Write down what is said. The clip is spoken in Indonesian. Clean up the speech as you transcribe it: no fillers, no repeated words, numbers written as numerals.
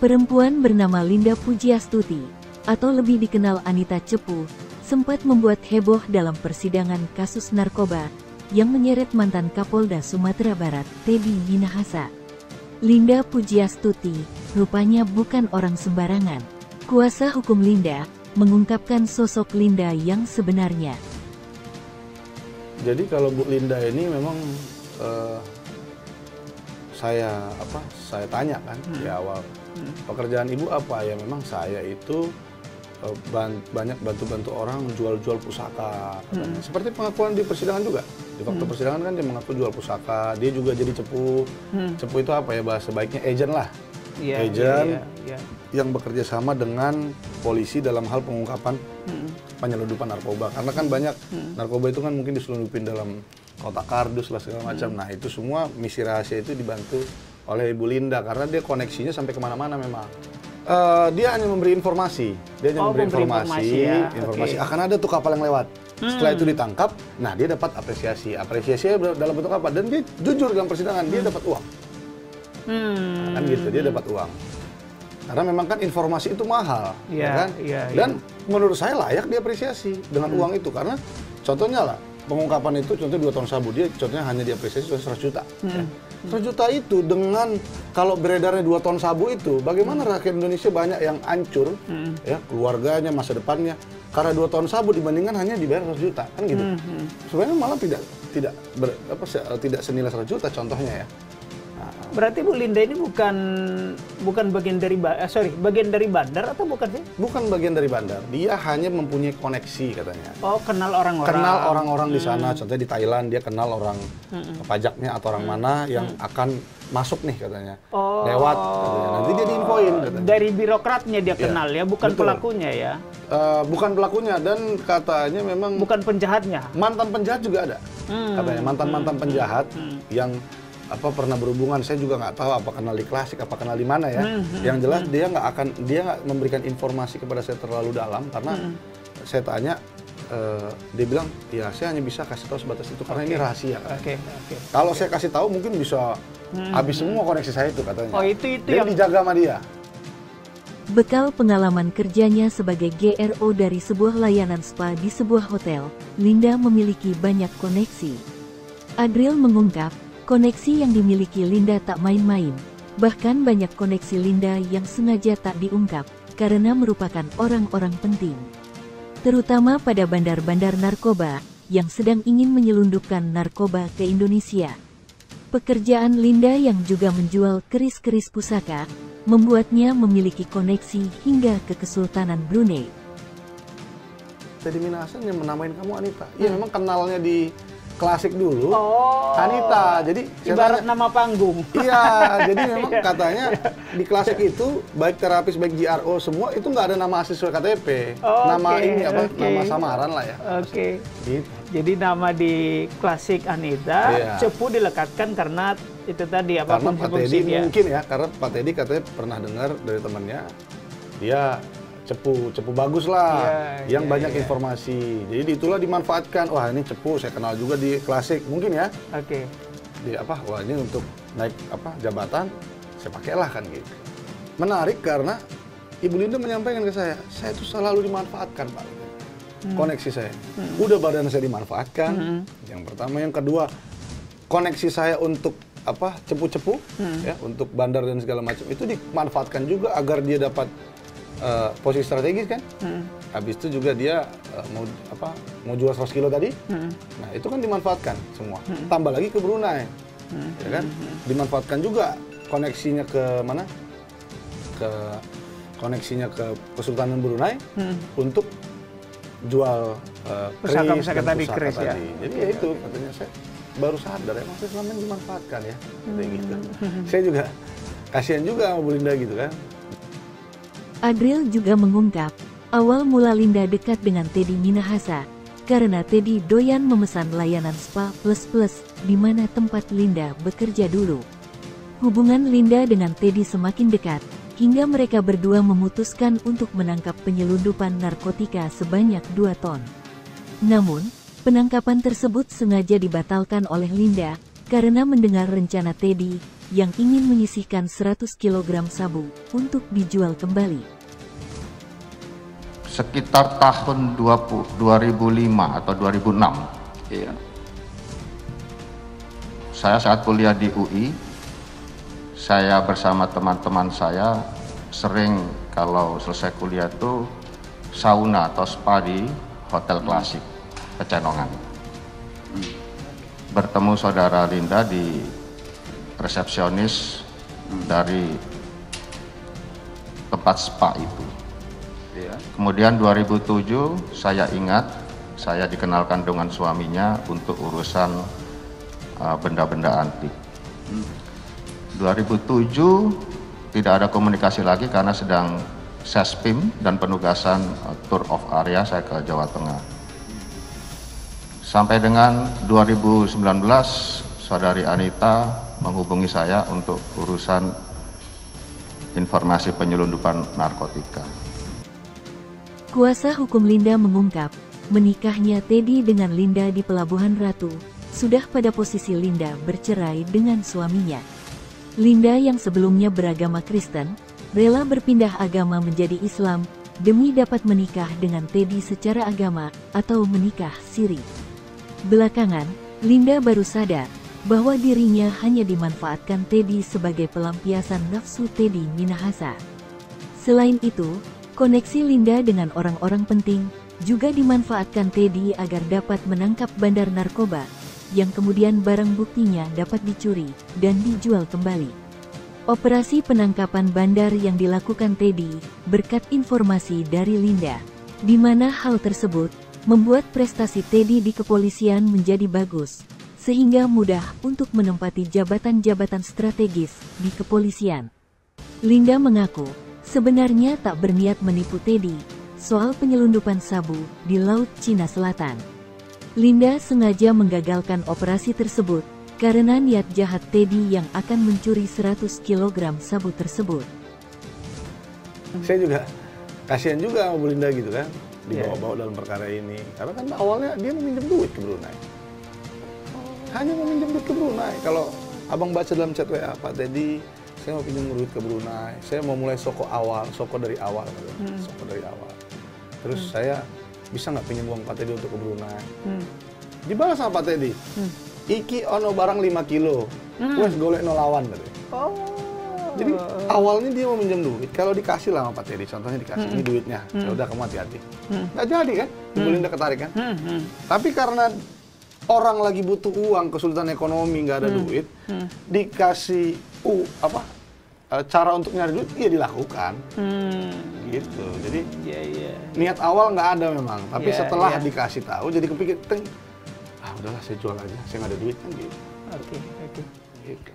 Perempuan bernama Linda Pujiastuti, atau lebih dikenal Anita Cepu, sempat membuat heboh dalam persidangan kasus narkoba yang menyeret mantan Kapolda Sumatera Barat, Teddy Minahasa. Linda Pujiastuti rupanya bukan orang sembarangan. Kuasa hukum Linda mengungkapkan sosok Linda yang sebenarnya. Jadi kalau Bu Linda ini memang saya tanya kan di awal, pekerjaan ibu apa? Ya memang saya itu banyak bantu-bantu orang jual-jual pusaka. Seperti pengakuan di persidangan juga. Di waktu persidangan kan dia mengaku jual pusaka, dia juga jadi cepu. Cepu itu apa ya, bahasa baiknya agent lah. Agent yang bekerja sama dengan polisi dalam hal pengungkapan penyelundupan narkoba. Karena kan banyak narkoba itu kan mungkin diselundupin dalam kotak kardus lah segala macam. Nah itu semua misi rahasia itu dibantu oleh Ibu Linda karena dia koneksinya sampai kemana-mana memang. Dia hanya memberi informasi, informasi akan ada tuh kapal yang lewat. Setelah itu ditangkap, nah dia dapat apresiasi. Apresiasinya dalam bentuk apa? Dan dia jujur dalam persidangan, dia dapat uang. Kan gitu, dia dapat uang. Karena memang kan informasi itu mahal, kan? Dan menurut saya layak diapresiasi dengan uang itu karena contohnya lah pengungkapan itu contohnya 2 ton sabu, dia contohnya hanya diapresiasi 100 juta. 100 juta itu dengan kalau beredarnya 2 ton sabu itu, bagaimana rakyat Indonesia banyak yang hancur, ya keluarganya, masa depannya, karena 2 ton sabu dibandingkan hanya dibayar 100 juta, kan gitu. Sebenarnya malah tidak senilai 100 juta contohnya ya. Berarti Bu Linda ini bukan bagian dari bagian dari bandar atau bukan sih? Bukan bagian dari bandar. Dia hanya mempunyai koneksi katanya. Oh, kenal orang-orang. Kenal orang-orang di sana. Contohnya di Thailand dia kenal orang pajaknya atau orang mana yang akan masuk nih katanya. Lewat katanya. Nanti dia diinfoin katanya. Dari birokratnya dia kenal ya, bukan pelakunya ya. Bukan pelakunya dan katanya memang bukan penjahatnya. Mantan penjahat juga ada. Katanya mantan-mantan penjahat yang pernah berhubungan, saya juga nggak tahu apa kenal di Klasik, apa kenal di mana ya. Yang jelas dia nggak memberikan informasi kepada saya terlalu dalam karena saya tanya, dia bilang ya saya hanya bisa kasih tahu sebatas itu karena ini rahasia. Kalau saya kasih tahu mungkin bisa habis semua koneksi saya itu katanya. Itu yang dijaga sama dia. Bekal pengalaman kerjanya sebagai GRO dari sebuah layanan spa di sebuah hotel, Linda memiliki banyak koneksi. Adril mengungkap, koneksi yang dimiliki Linda tak main-main, bahkan banyak koneksi Linda yang sengaja tak diungkap, karena merupakan orang-orang penting. Terutama pada bandar-bandar narkoba, yang sedang ingin menyelundupkan narkoba ke Indonesia. Pekerjaan Linda yang juga menjual keris-keris pusaka, membuatnya memiliki koneksi hingga ke Kesultanan Brunei. Teddy Minahasa yang menamain kamu Anita. Iya memang kenalnya di Klasik dulu, Anita. Jadi ibarat nama panggung. Iya, jadi memang katanya di Klasik itu baik terapis baik GRO semua itu nggak ada nama asli sesuai KTP. Nama ini nama samaran lah ya. Gitu. Jadi nama di Klasik Anita, Cepu dilekatkan karena itu tadi karena Pak Teddy mungkin ya, karena Pak Teddy katanya pernah dengar dari temannya dia cepu bagus lah, yang banyak informasi. Jadi itulah dimanfaatkan. Wah ini cepu, saya kenal juga di Klasik mungkin ya. Di wah ini untuk naik jabatan, saya pakailah kan gitu. Menarik karena Ibu Linda menyampaikan ke saya itu selalu dimanfaatkan Pak. Koneksi saya, udah badan saya dimanfaatkan. Yang pertama, yang kedua, koneksi saya untuk cepu-cepu, ya untuk bandar dan segala macam itu dimanfaatkan juga agar dia dapat posisi strategis kan. Habis itu juga dia mau jual 100 kilo tadi. Nah, itu kan dimanfaatkan semua. Tambah lagi ke Brunei. Ya kan? Dimanfaatkan juga koneksinya ke mana? Koneksinya ke Kesultanan Brunei untuk jual pusaka tadi. Jadi ya itu katanya saya baru sadar ya, maksudnya selama ini dimanfaatkan ya. Kayak gitu. Saya juga kasihan juga sama Bu Linda gitu kan. Adril juga mengungkap, awal mula Linda dekat dengan Teddy Minahasa, karena Teddy doyan memesan layanan spa plus di mana tempat Linda bekerja dulu. Hubungan Linda dengan Teddy semakin dekat, hingga mereka berdua memutuskan untuk menangkap penyelundupan narkotika sebanyak 2 ton. Namun, penangkapan tersebut sengaja dibatalkan oleh Linda, karena mendengar rencana Teddy yang ingin menyisihkan 100 kg sabu untuk dijual kembali. Sekitar tahun 2005 atau 2006, ya. Saya saat kuliah di UI, saya bersama teman-teman saya sering kalau selesai kuliah itu sauna atau spa di Hotel Klasik Pecenongan. Bertemu saudara Linda di resepsionis dari tempat spa itu. Kemudian 2007 saya ingat saya dikenalkan dengan suaminya untuk urusan benda-benda antik. 2007 tidak ada komunikasi lagi karena sedang Sespim dan penugasan tour of area saya ke Jawa Tengah. Sampai dengan 2019 saudari Anita menghubungi saya untuk urusan informasi penyelundupan narkotika. Kuasa hukum Linda mengungkap, menikahnya Teddy dengan Linda di Pelabuhan Ratu, sudah pada posisi Linda bercerai dengan suaminya. Linda yang sebelumnya beragama Kristen, rela berpindah agama menjadi Islam, demi dapat menikah dengan Teddy secara agama, atau menikah siri. Belakangan, Linda baru sadar, bahwa dirinya hanya dimanfaatkan Teddy sebagai pelampiasan nafsu Teddy Minahasa. Selain itu, koneksi Linda dengan orang-orang penting, juga dimanfaatkan Teddy agar dapat menangkap bandar narkoba, yang kemudian barang buktinya dapat dicuri, dan dijual kembali. Operasi penangkapan bandar yang dilakukan Teddy, berkat informasi dari Linda, di mana hal tersebut, membuat prestasi Teddy di kepolisian menjadi bagus, sehingga mudah untuk menempati jabatan-jabatan strategis di kepolisian. Linda mengaku, sebenarnya tak berniat menipu Teddy, soal penyelundupan sabu di Laut Cina Selatan. Linda sengaja menggagalkan operasi tersebut, karena niat jahat Teddy yang akan mencuri 100 kg sabu tersebut. Saya juga kasihan juga sama Bu Linda gitu kan, dibawa-bawa dalam perkara ini. Karena kan awalnya dia meminjam duit ke Brunei. Hanya meminjam duit ke Brunei. Kalau abang baca dalam chat WA, Pak Teddy, saya mau pinjam duit ke Brunei. Saya mau mulai soko dari awal. Soko dari awal. Terus saya bisa nggak pinjam uang Pak Teddy untuk ke Brunei? Dibalas sama Pak Teddy. Iki ono barang 5 kilo, wes golek no lawan katanya. Jadi awalnya dia mau minjem duit, kalau dikasih lah sama Pak Teddy, contohnya dikasih, ini duitnya, ya udah kamu hati-hati. Nggak jadi kan, Bu Linda ketarik kan. Tapi karena orang lagi butuh uang, kesulitan ekonomi, nggak ada duit, dikasih cara untuk nyari duit, ya dilakukan. Gitu, jadi niat awal nggak ada memang, tapi setelah dikasih tahu, jadi kepikir, udahlah saya jual aja, saya nggak ada duit kan gitu. Oke. Gitu.